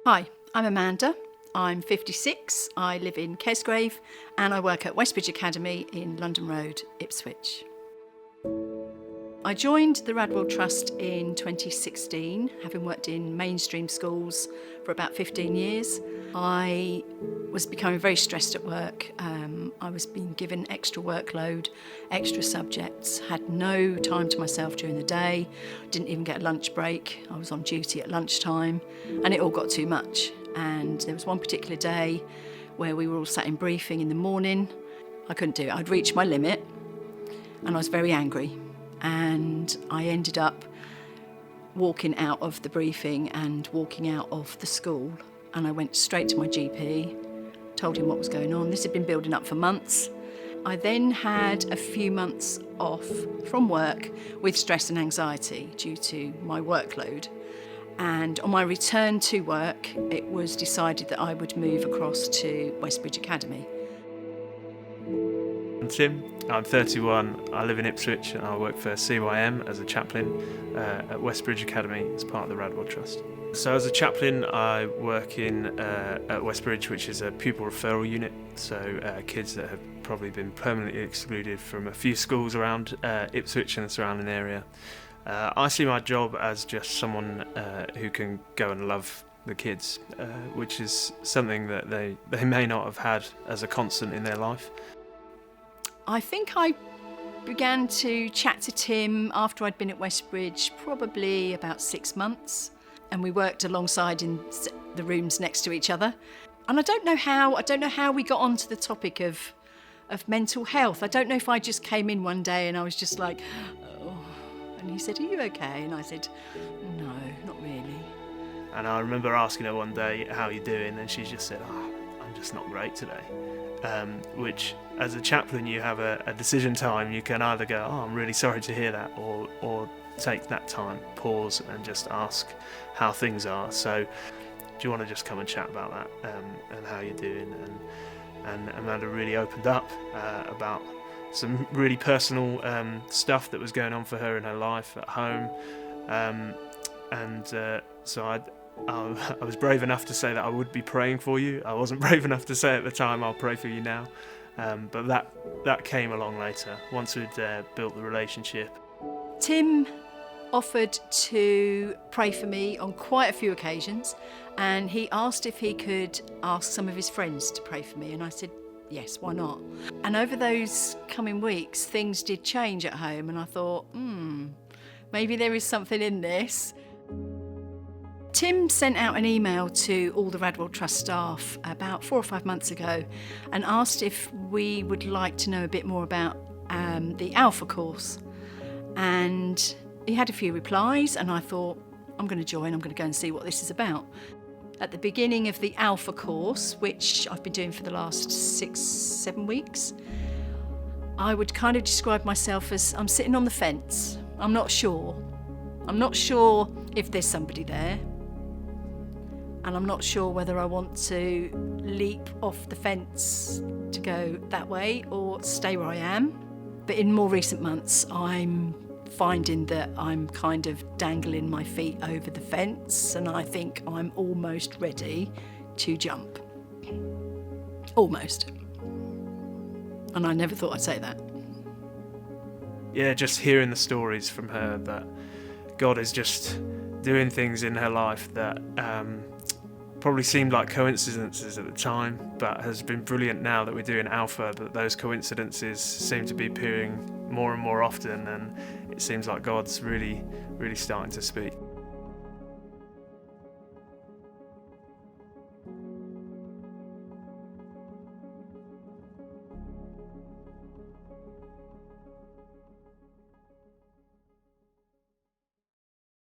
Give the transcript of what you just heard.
Hi, I'm Amanda. I'm 56, I live in Kesgrave and I work at Westbridge Academy in London Road, Ipswich. I joined the Radwell Trust in 2016, having worked in mainstream schools for about 15 years. I was becoming very stressed at work. I was being given extra workload, extra subjects, had no time to myself during the day, didn't even get a lunch break. I was on duty at lunchtime and it all got too much. And there was one particular day where we were all sat in briefing in the morning. I couldn't do it. I'd reached my limit and I was very angry. And I ended up walking out of the briefing and walking out of the school. And I went straight to my GP, told him what was going on. This had been building up for months. I then had a few months off from work with stress and anxiety due to my workload. And on my return to work, it was decided that I would move across to Westbridge Academy. I'm Tim, I'm 31, I live in Ipswich and I work for CYM as a chaplain at Westbridge Academy as part of the Radwell Trust. So as a chaplain I work at Westbridge, which is a pupil referral unit, so kids that have probably been permanently excluded from a few schools around Ipswich and the surrounding area. I see my job as just someone who can go and love the kids, which is something that they may not have had as a constant in their life. I think I began to chat to Tim after I'd been at Westbridge probably about 6 months, and we worked alongside in the rooms next to each other. And I don't know how we got onto the topic of mental health. I don't know if I just came in one day and I was just like, oh, and he said, "Are you okay?" And I said, "No, not really." And I remember asking her one day, "How are you doing?" And she just said, "Oh, I'm just not great today." Which, as a chaplain, you have a decision time. You can either go, "Oh, I'm really sorry to hear that," or take that time, pause, and just ask how things are. So, do you want to just come and chat about that and how you're doing? And Amanda really opened up about some really personal stuff that was going on for her in her life at home, so I was brave enough to say that I would be praying for you. I wasn't brave enough to say at the time, "I'll pray for you now." But that came along later, once we'd built the relationship. Tim offered to pray for me on quite a few occasions, and he asked if he could ask some of his friends to pray for me, and I said, yes, why not? And over those coming weeks, things did change at home, and I thought, maybe there is something in this. Tim sent out an email to all the Radwell Trust staff about 4 or 5 months ago and asked if we would like to know a bit more about the Alpha course. And he had a few replies and I thought, I'm going to join, I'm going to go and see what this is about. At the beginning of the Alpha course, which I've been doing for the last 6-7 weeks, I would kind of describe myself as I'm sitting on the fence. I'm not sure. I'm not sure if there's somebody there. And I'm not sure whether I want to leap off the fence to go that way or stay where I am. But in more recent months, I'm finding that I'm kind of dangling my feet over the fence, and I think I'm almost ready to jump. Almost. And I never thought I'd say that. Yeah, just hearing the stories from her that God is just doing things in her life that probably seemed like coincidences at the time, but has been brilliant now that we're doing Alpha, that those coincidences seem to be appearing more and more often, and it seems like God's really, really starting to speak.